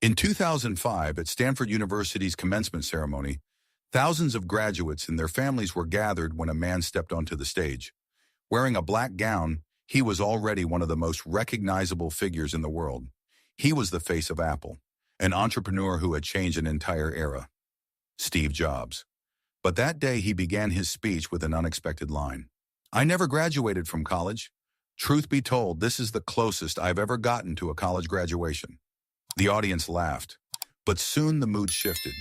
In 2005, at Stanford University's commencement ceremony, thousands of graduates and their families were gathered when a man stepped onto the stage. Wearing a black gown, he was already one of the most recognizable figures in the world. He was the face of Apple, an entrepreneur who had changed an entire era. Steve Jobs. But that day he began his speech with an unexpected line. "I never graduated from college. Truth be told, this is the closest I've ever gotten to a college graduation." The audience laughed, but soon the mood shifted.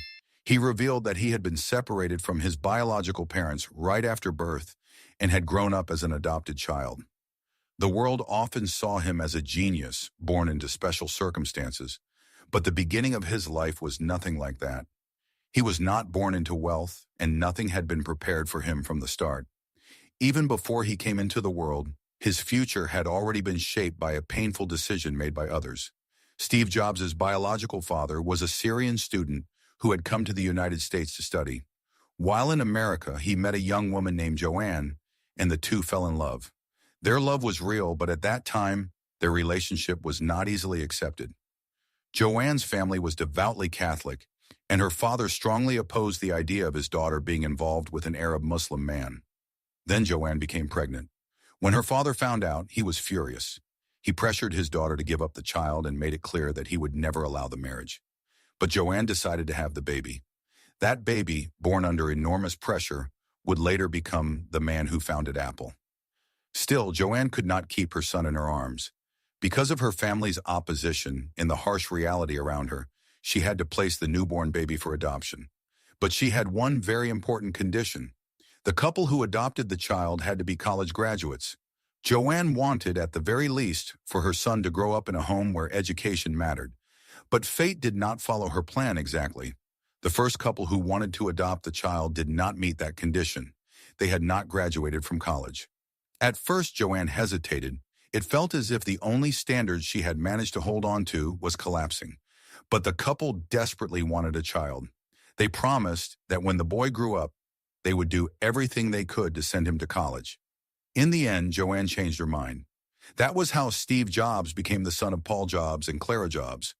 He revealed that he had been separated from his biological parents right after birth and had grown up as an adopted child. The world often saw him as a genius born into special circumstances, but the beginning of his life was nothing like that. He was not born into wealth, and nothing had been prepared for him from the start. Even before he came into the world, his future had already been shaped by a painful decision made by others. Steve Jobs' biological father was a Syrian student who had come to the United States to study. While in America, he met a young woman named Joanne, and the two fell in love. Their love was real, but at that time, their relationship was not easily accepted. Joanne's family was devoutly Catholic, and her father strongly opposed the idea of his daughter being involved with an Arab Muslim man. Then Joanne became pregnant. When her father found out, he was furious. He pressured his daughter to give up the child and made it clear that he would never allow the marriage. But Joanne decided to have the baby. That baby, born under enormous pressure, would later become the man who founded Apple. Still, Joanne could not keep her son in her arms. Because of her family's opposition and the harsh reality around her, she had to place the newborn baby for adoption. But she had one very important condition. The couple who adopted the child had to be college graduates. Joanne wanted, at the very least, for her son to grow up in a home where education mattered. But fate did not follow her plan exactly. The first couple who wanted to adopt the child did not meet that condition. They had not graduated from college. At first, Joanne hesitated. It felt as if the only standard she had managed to hold on to was collapsing. But the couple desperately wanted a child. They promised that when the boy grew up, they would do everything they could to send him to college. In the end, Joanne changed her mind. That was how Steve Jobs became the son of Paul Jobs and Clara Jobs.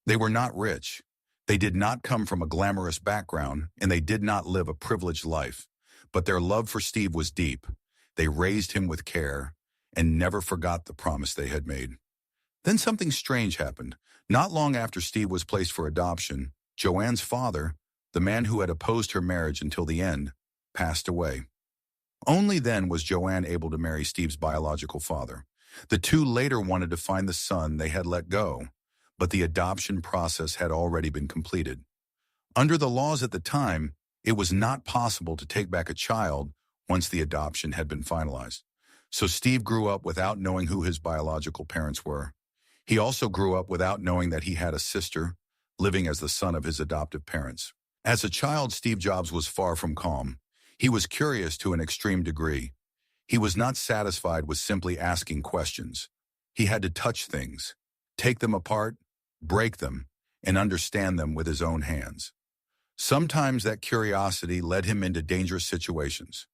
They were not rich. They did not come from a glamorous background, and they did not live a privileged life. But their love for Steve was deep. They raised him with care and never forgot the promise they had made. Then something strange happened. Not long after Steve was placed for adoption, Joanne's father, the man who had opposed her marriage until the end, passed away. Only then was Joanne able to marry Steve's biological father. The two later wanted to find the son they had let go, but the adoption process had already been completed. Under the laws at the time, it was not possible to take back a child once the adoption had been finalized. So Steve grew up without knowing who his biological parents were. He also grew up without knowing that he had a sister, living as the son of his adoptive parents. As a child, Steve Jobs was far from calm. He was curious to an extreme degree. He was not satisfied with simply asking questions. He had to touch things, take them apart, break them, and understand them with his own hands. Sometimes that curiosity led him into dangerous situations.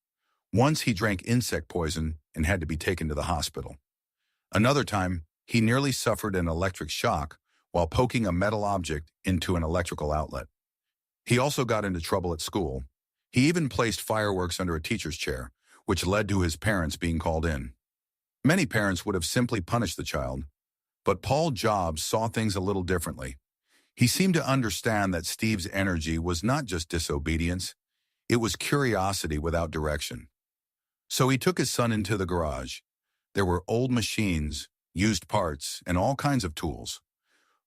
Once he drank insect poison and had to be taken to the hospital. Another time, he nearly suffered an electric shock while poking a metal object into an electrical outlet. He also got into trouble at school. He even placed fireworks under a teacher's chair, which led to his parents being called in. Many parents would have simply punished the child, but Paul Jobs saw things a little differently. He seemed to understand that Steve's energy was not just disobedience, it was curiosity without direction. So he took his son into the garage. There were old machines, used parts, and all kinds of tools.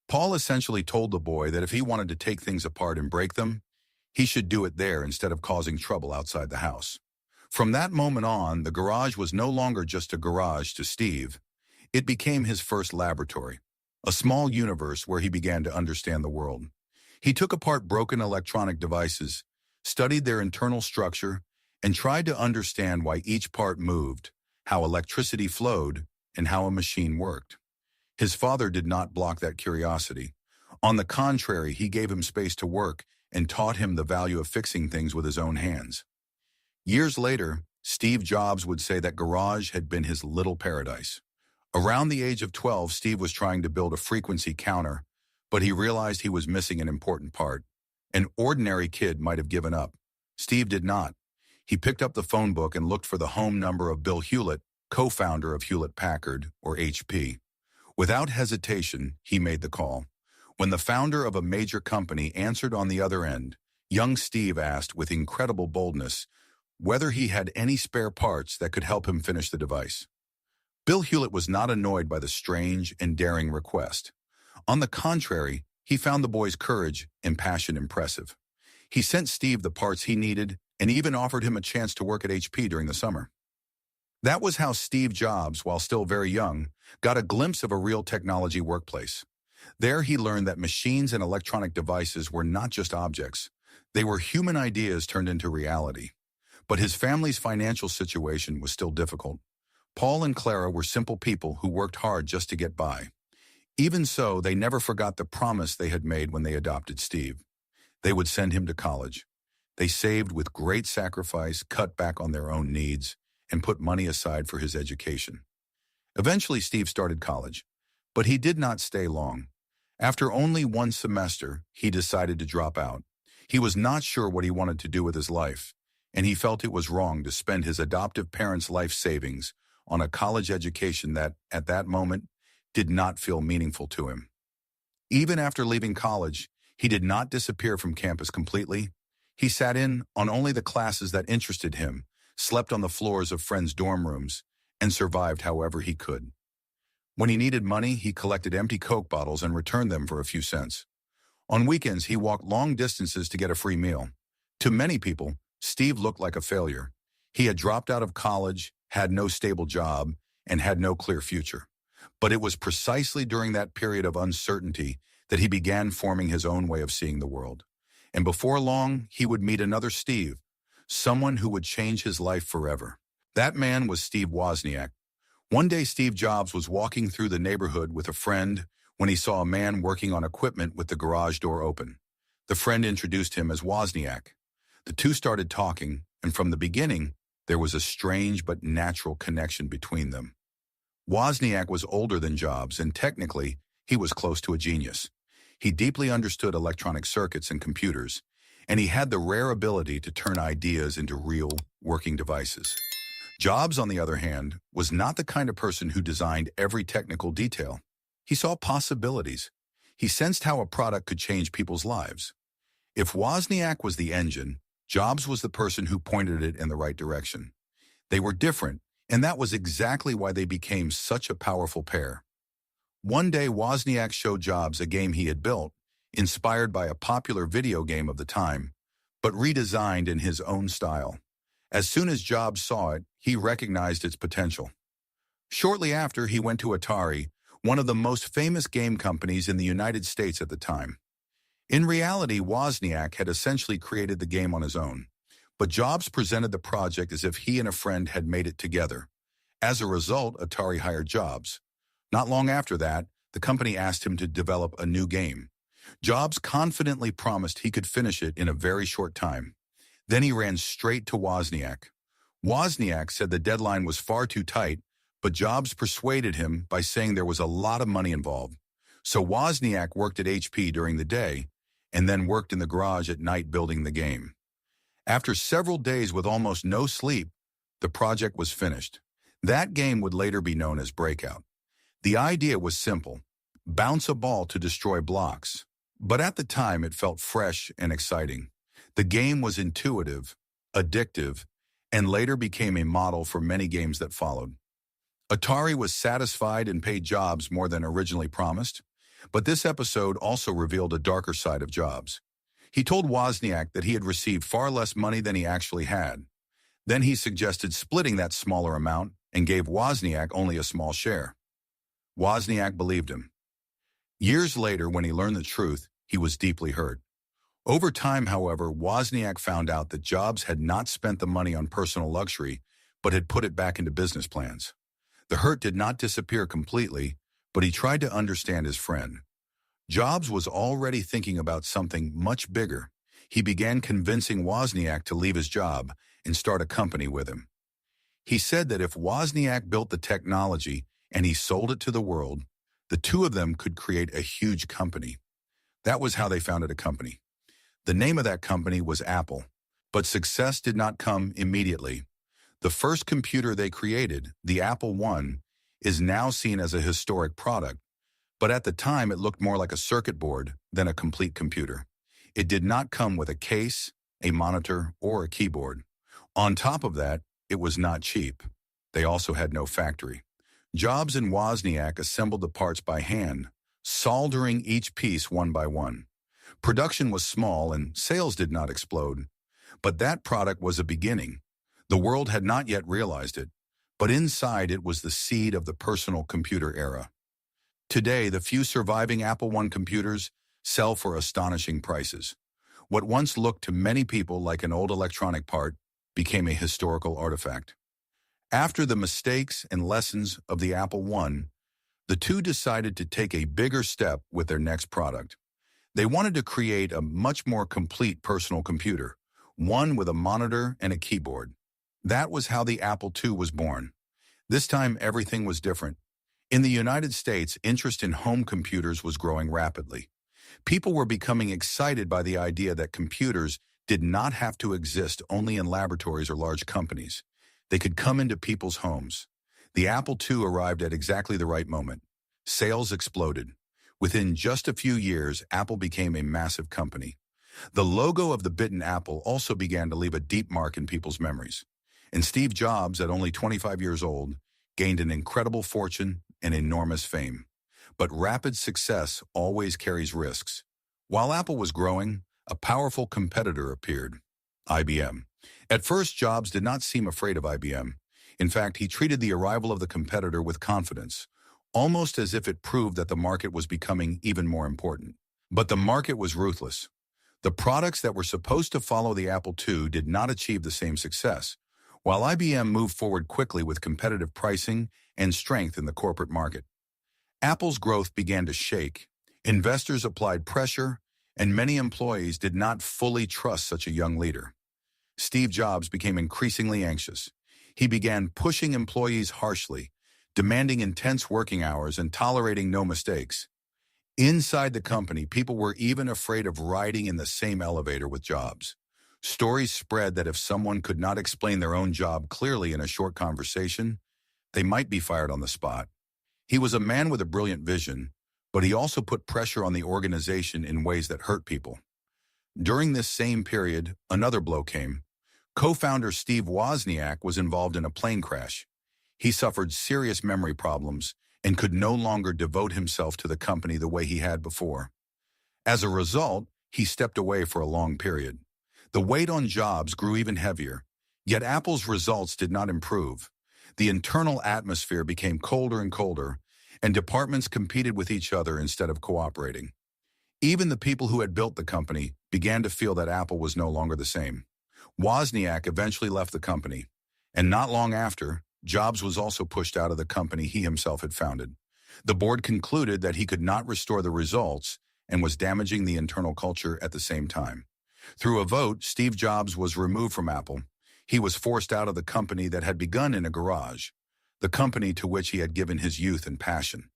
Paul essentially told the boy that if he wanted to take things apart and break them, he should do it there instead of causing trouble outside the house. From that moment on, the garage was no longer just a garage to Steve. It became his first laboratory, a small universe where he began to understand the world. He took apart broken electronic devices, studied their internal structure, and tried to understand why each part moved, how electricity flowed, and how a machine worked. His father did not block that curiosity. On the contrary, he gave him space to work and taught him the value of fixing things with his own hands. Years later, Steve Jobs would say that garage had been his little paradise. Around the age of 12, Steve was trying to build a frequency counter, But he realized he was missing an important part. An ordinary kid might have given up. Steve did not. He picked up the phone book and looked for the home number of Bill Hewlett, co-founder of Hewlett-Packard, or HP. Without hesitation, he made the call. When the founder of a major company answered on the other end, young Steve asked with incredible boldness whether he had any spare parts that could help him finish the device. Bill Hewlett was not annoyed by the strange and daring request. On the contrary, he found the boy's courage and passion impressive. He sent Steve the parts he needed and even offered him a chance to work at HP during the summer. That was how Steve Jobs, while still very young, got a glimpse of a real technology workplace. There he learned that machines and electronic devices were not just objects. They were human ideas turned into reality. But his family's financial situation was still difficult. Paul and Clara were simple people who worked hard just to get by. Even so, they never forgot the promise they had made when they adopted Steve. They would send him to college. They saved with great sacrifice, cut back on their own needs, and put money aside for his education. Eventually, Steve started college, but he did not stay long. After only one semester, he decided to drop out. He was not sure what he wanted to do with his life, and he felt it was wrong to spend his adoptive parents' life savings on a college education that, at that moment, did not feel meaningful to him. Even after leaving college, he did not disappear from campus completely. He sat in on only the classes that interested him, slept on the floors of friends' dorm rooms, and survived however he could. When he needed money, he collected empty Coke bottles and returned them for a few cents. On weekends, he walked long distances to get a free meal. To many people, Steve looked like a failure. He had dropped out of college, had no stable job, and had no clear future. But it was precisely during that period of uncertainty that he began forming his own way of seeing the world. And before long, he would meet another Steve, someone who would change his life forever. That man was Steve Wozniak. One day, Steve Jobs was walking through the neighborhood with a friend when he saw a man working on equipment with the garage door open. The friend introduced him as Wozniak. The two started talking, and from the beginning, there was a strange but natural connection between them. Wozniak was older than Jobs, and technically, he was close to a genius. He deeply understood electronic circuits and computers, and he had the rare ability to turn ideas into real, working devices. Jobs, on the other hand, was not the kind of person who designed every technical detail. He saw possibilities. He sensed how a product could change people's lives. If Wozniak was the engine, Jobs was the person who pointed it in the right direction. They were different, and that was exactly why they became such a powerful pair. One day, Wozniak showed Jobs a game he had built, inspired by a popular video game of the time, but redesigned in his own style. As soon as Jobs saw it, he recognized its potential. Shortly after, he went to Atari, one of the most famous game companies in the United States at the time. In reality, Wozniak had essentially created the game on his own, but Jobs presented the project as if he and a friend had made it together. As a result, Atari hired Jobs. Not long after that, the company asked him to develop a new game. Jobs confidently promised he could finish it in a very short time. Then he ran straight to Wozniak. Wozniak said the deadline was far too tight, but Jobs persuaded him by saying there was a lot of money involved. So Wozniak worked at HP during the day and then worked in the garage at night building the game. After several days with almost no sleep, the project was finished. That game would later be known as Breakout. The idea was simple: bounce a ball to destroy blocks. But at the time, it felt fresh and exciting. The game was intuitive, addictive, and later became a model for many games that followed. Atari was satisfied and paid Jobs more than originally promised, but this episode also revealed a darker side of Jobs. He told Wozniak that he had received far less money than he actually had. Then he suggested splitting that smaller amount and gave Wozniak only a small share. Wozniak believed him. Years later, when he learned the truth, he was deeply hurt. Over time, however, Wozniak found out that Jobs had not spent the money on personal luxury, but had put it back into business plans. The hurt did not disappear completely, but he tried to understand his friend. Jobs was already thinking about something much bigger. He began convincing Wozniak to leave his job and start a company with him. He said that if Wozniak built the technology and he sold it to the world, the two of them could create a huge company. That was how they founded a company. The name of that company was Apple. But success did not come immediately. The first computer they created, the Apple I, is now seen as a historic product, but at the time it looked more like a circuit board than a complete computer. It did not come with a case, a monitor, or a keyboard. On top of that, it was not cheap. They also had no factory. Jobs and Wozniak assembled the parts by hand, soldering each piece one by one. Production was small and sales did not explode. But that product was a beginning. The world had not yet realized it, but inside it was the seed of the personal computer era. Today, the few surviving Apple I computers sell for astonishing prices. What once looked to many people like an old electronic part became a historical artifact. After the mistakes and lessons of the Apple I, the two decided to take a bigger step with their next product. They wanted to create a much more complete personal computer, one with a monitor and a keyboard. That was how the Apple II was born. This time, everything was different. In the United States, interest in home computers was growing rapidly. People were becoming excited by the idea that computers did not have to exist only in laboratories or large companies. They could come into people's homes. The Apple II arrived at exactly the right moment. Sales exploded. Within just a few years, Apple became a massive company. The logo of the bitten apple also began to leave a deep mark in people's memories. And Steve Jobs, at only 25 years old, gained an incredible fortune and enormous fame. But rapid success always carries risks. While Apple was growing, a powerful competitor appeared, IBM. At first, Jobs did not seem afraid of IBM. In fact, he treated the arrival of the competitor with confidence, almost as if it proved that the market was becoming even more important. But the market was ruthless. The products that were supposed to follow the Apple II did not achieve the same success, while IBM moved forward quickly with competitive pricing and strength in the corporate market. Apple's growth began to shake. Investors applied pressure, and many employees did not fully trust such a young leader. Steve Jobs became increasingly anxious. He began pushing employees harshly, demanding intense working hours and tolerating no mistakes. Inside the company, people were even afraid of riding in the same elevator with Jobs. Stories spread that if someone could not explain their own job clearly in a short conversation, they might be fired on the spot. He was a man with a brilliant vision, but he also put pressure on the organization in ways that hurt people. During this same period, another blow came. Co-founder Steve Wozniak was involved in a plane crash. He suffered serious memory problems and could no longer devote himself to the company the way he had before. As a result, he stepped away for a long period. The weight on Jobs grew even heavier, yet Apple's results did not improve. The internal atmosphere became colder and colder, and departments competed with each other instead of cooperating. Even the people who had built the company began to feel that Apple was no longer the same. Wozniak eventually left the company, and not long after, Jobs was also pushed out of the company he himself had founded. The board concluded that he could not restore the results and was damaging the internal culture at the same time. Through a vote, Steve Jobs was removed from Apple. He was forced out of the company that had begun in a garage, the company to which he had given his youth and passion.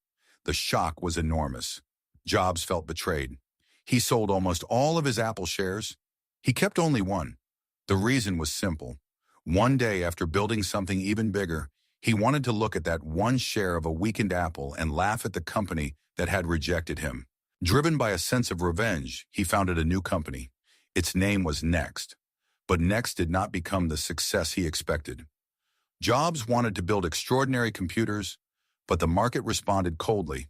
The shock was enormous. Jobs felt betrayed. He sold almost all of his Apple shares. He kept only one. The reason was simple. One day, after building something even bigger, he wanted to look at that one share of a weakened Apple and laugh at the company that had rejected him. Driven by a sense of revenge, he founded a new company. Its name was Next. But Next did not become the success he expected. Jobs wanted to build extraordinary computers, but the market responded coldly.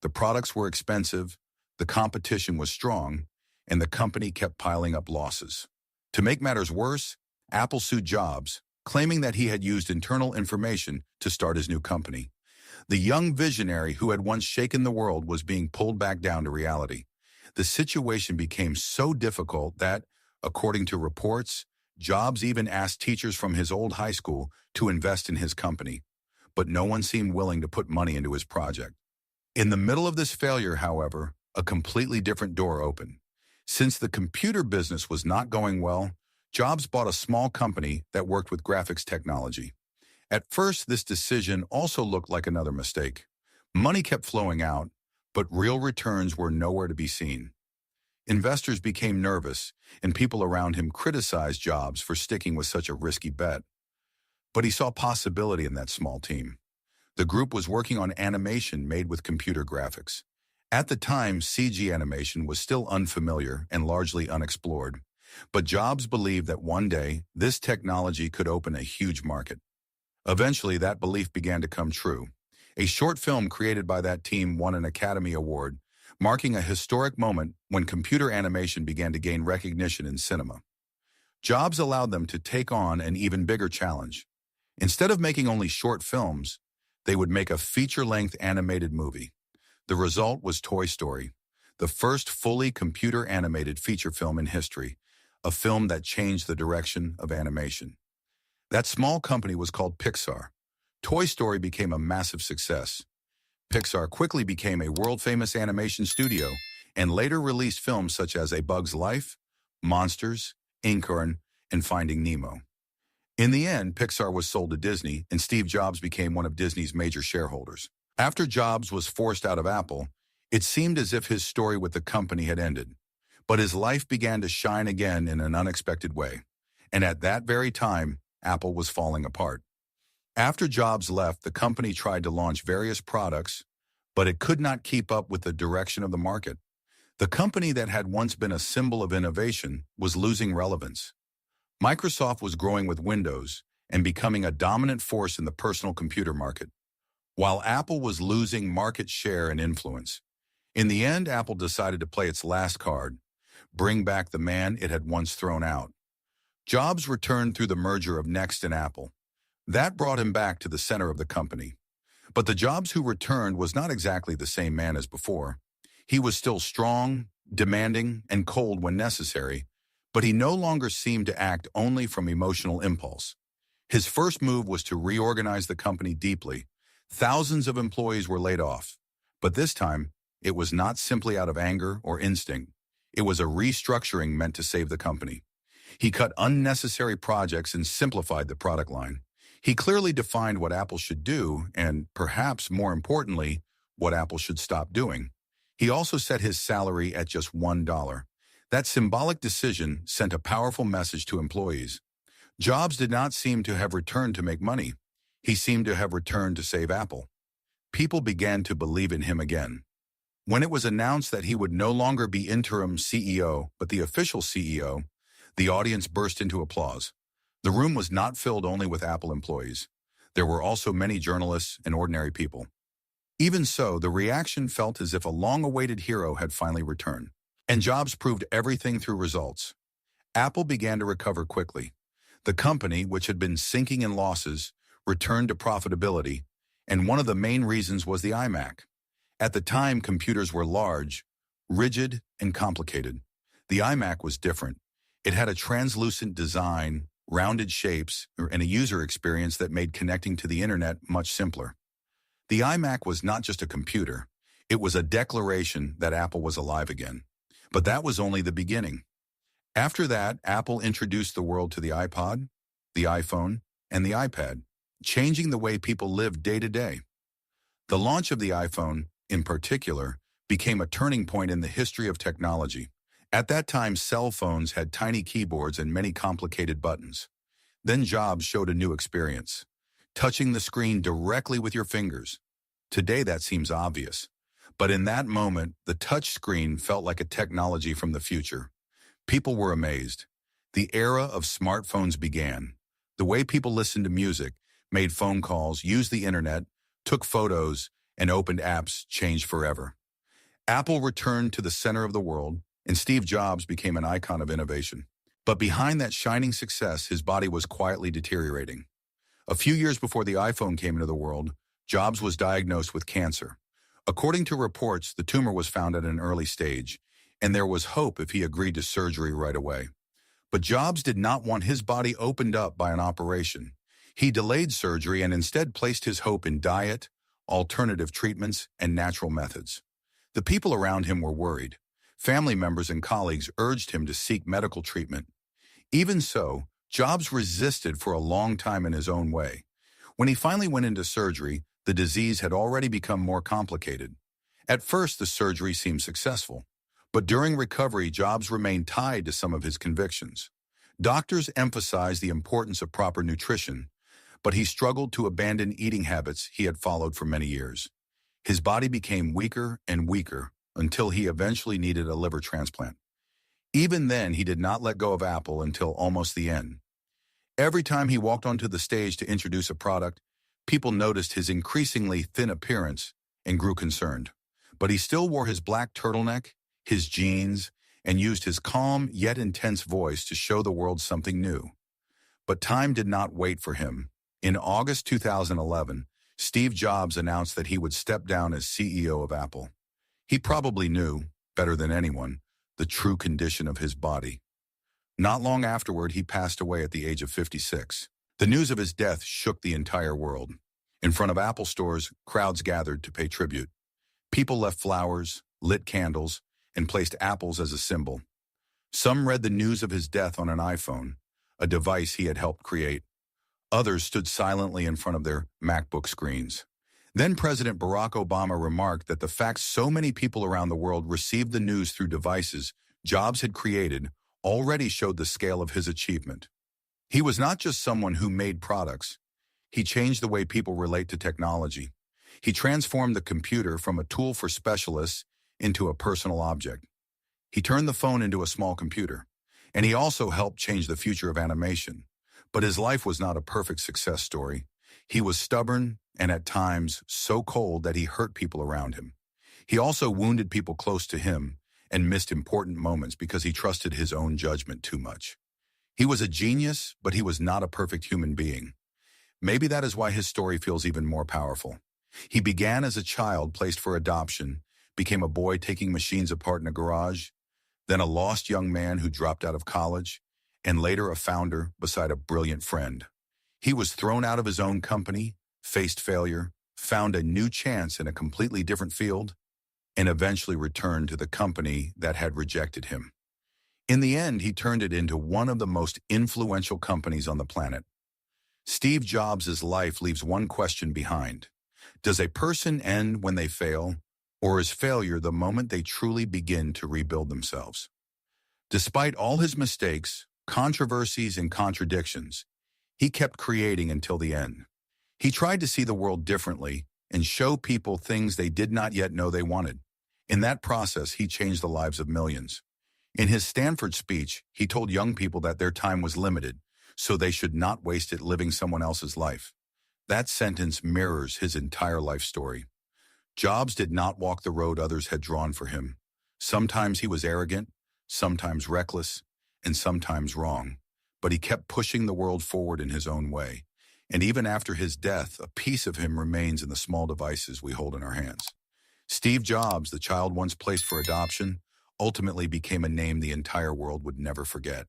The products were expensive, the competition was strong, and the company kept piling up losses. To make matters worse, Apple sued Jobs, claiming that he had used internal information to start his new company. The young visionary who had once shaken the world was being pulled back down to reality. The situation became so difficult that, according to reports, Jobs even asked teachers from his old high school to invest in his company, but no one seemed willing to put money into his project. In the middle of this failure, however, a completely different door opened. Since the computer business was not going well, Jobs bought a small company that worked with graphics technology. At first, this decision also looked like another mistake. Money kept flowing out, but real returns were nowhere to be seen. investors became nervous, and people around him criticized Jobs for sticking with such a risky bet. But he saw possibility in that small team. The group was working on animation made with computer graphics. At the time, CG animation was still unfamiliar and largely unexplored, but Jobs believed that one day this technology could open a huge market. Eventually, that belief began to come true. A short film created by that team won an Academy Award, marking a historic moment when computer animation began to gain recognition in cinema. Jobs allowed them to take on an even bigger challenge. Instead of making only short films, they would make a feature-length animated movie. The result was Toy Story, the first fully computer-animated feature film in history, a film that changed the direction of animation. That small company was called Pixar. Toy Story became a massive success. Pixar quickly became a world-famous animation studio and later released films such as A Bug's Life, Monsters, Incorn, and Finding Nemo. In the end, Pixar was sold to Disney, and Steve Jobs became one of Disney's major shareholders. After Jobs was forced out of Apple, it seemed as if his story with the company had ended. But his life began to shine again in an unexpected way. And at that very time, Apple was falling apart. After Jobs left, the company tried to launch various products, but it could not keep up with the direction of the market. The company that had once been a symbol of innovation was losing relevance. Microsoft was growing with Windows and becoming a dominant force in the personal computer market, while Apple was losing market share and influence. In the end, Apple decided to play its last card, bring back the man it had once thrown out. Jobs returned through the merger of Next and Apple. That brought him back to the center of the company. But the Jobs who returned was not exactly the same man as before. He was still strong, demanding, and cold when necessary, but he no longer seemed to act only from emotional impulse. His first move was to reorganize the company deeply. Thousands of employees were laid off, but this time, it was not simply out of anger or instinct. It was a restructuring meant to save the company. He cut unnecessary projects and simplified the product line. He clearly defined what Apple should do and, perhaps more importantly, what Apple should stop doing. He also set his salary at just $1. That symbolic decision sent a powerful message to employees. Jobs did not seem to have returned to make money. He seemed to have returned to save Apple. People began to believe in him again. When it was announced that he would no longer be interim CEO, but the official CEO, the audience burst into applause. The room was not filled only with Apple employees. There were also many journalists and ordinary people. Even so, the reaction felt as if a long-awaited hero had finally returned. And Jobs proved everything through results. Apple began to recover quickly. The company, which had been sinking in losses, returned to profitability, and one of the main reasons was the iMac. At the time, computers were large, rigid, and complicated. The iMac was different. It had a translucent design, rounded shapes, and a user experience that made connecting to the internet much simpler. The iMac was not just a computer. It was a declaration that Apple was alive again. But that was only the beginning. After that, Apple introduced the world to the iPod, the iPhone, and the iPad, changing the way people lived day to day. The launch of the iPhone, in particular, became a turning point in the history of technology. At that time, cell phones had tiny keyboards and many complicated buttons. Then Jobs showed a new experience, touching the screen directly with your fingers. Today that seems obvious. But in that moment, the touch screen felt like a technology from the future. People were amazed. The era of smartphones began. The way people listened to music, made phone calls, used the internet, took photos, and opened apps changed forever. Apple returned to the center of the world, and Steve Jobs became an icon of innovation. But behind that shining success, his body was quietly deteriorating. A few years before the iPhone came into the world, Jobs was diagnosed with cancer. According to reports, the tumor was found at an early stage, and there was hope if he agreed to surgery right away. But Jobs did not want his body opened up by an operation. He delayed surgery and instead placed his hope in diet, alternative treatments, and natural methods. The people around him were worried. Family members and colleagues urged him to seek medical treatment. Even so, Jobs resisted for a long time in his own way. When he finally went into surgery, the disease had already become more complicated. At first, the surgery seemed successful, But during recovery, Jobs remained tied to some of his convictions. Doctors emphasized the importance of proper nutrition, but he struggled to abandon eating habits he had followed for many years. His body became weaker and weaker until he eventually needed a liver transplant. Even then, he did not let go of Apple until almost the end. Every time he walked onto the stage to introduce a product, people noticed his increasingly thin appearance and grew concerned. But he still wore his black turtleneck, his jeans, and used his calm yet intense voice to show the world something new. But time did not wait for him. In August 2011, Steve Jobs announced that he would step down as CEO of Apple. He probably knew, better than anyone, the true condition of his body. Not long afterward, he passed away at the age of 56. The news of his death shook the entire world. In front of Apple stores, crowds gathered to pay tribute. People left flowers, lit candles, and placed apples as a symbol. Some read the news of his death on an iPhone, a device he had helped create. Others stood silently in front of their MacBook screens. Then President Barack Obama remarked that the fact so many people around the world received the news through devices Jobs had created already showed the scale of his achievement. He was not just someone who made products. He changed the way people relate to technology. He transformed the computer from a tool for specialists into a personal object. He turned the phone into a small computer. And he also helped change the future of animation. But his life was not a perfect success story. He was stubborn and at times so cold that he hurt people around him. He also wounded people close to him and missed important moments because he trusted his own judgment too much. He was a genius, but he was not a perfect human being. Maybe that is why his story feels even more powerful. He began as a child placed for adoption, became a boy taking machines apart in a garage, then a lost young man who dropped out of college, and later a founder beside a brilliant friend. He was thrown out of his own company, faced failure, found a new chance in a completely different field, and eventually returned to the company that had rejected him. In the end, he turned it into one of the most influential companies on the planet. Steve Jobs' life leaves one question behind. Does a person end when they fail, or is failure the moment they truly begin to rebuild themselves? Despite all his mistakes, controversies, and contradictions, he kept creating until the end. He tried to see the world differently and show people things they did not yet know they wanted. In that process, he changed the lives of millions. In his Stanford speech, he told young people that their time was limited, so they should not waste it living someone else's life. That sentence mirrors his entire life story. Jobs did not walk the road others had drawn for him. Sometimes he was arrogant, sometimes reckless, and sometimes wrong. But he kept pushing the world forward in his own way. And even after his death, a piece of him remains in the small devices we hold in our hands. Steve Jobs, the child once placed for adoption, ultimately became a name the entire world would never forget.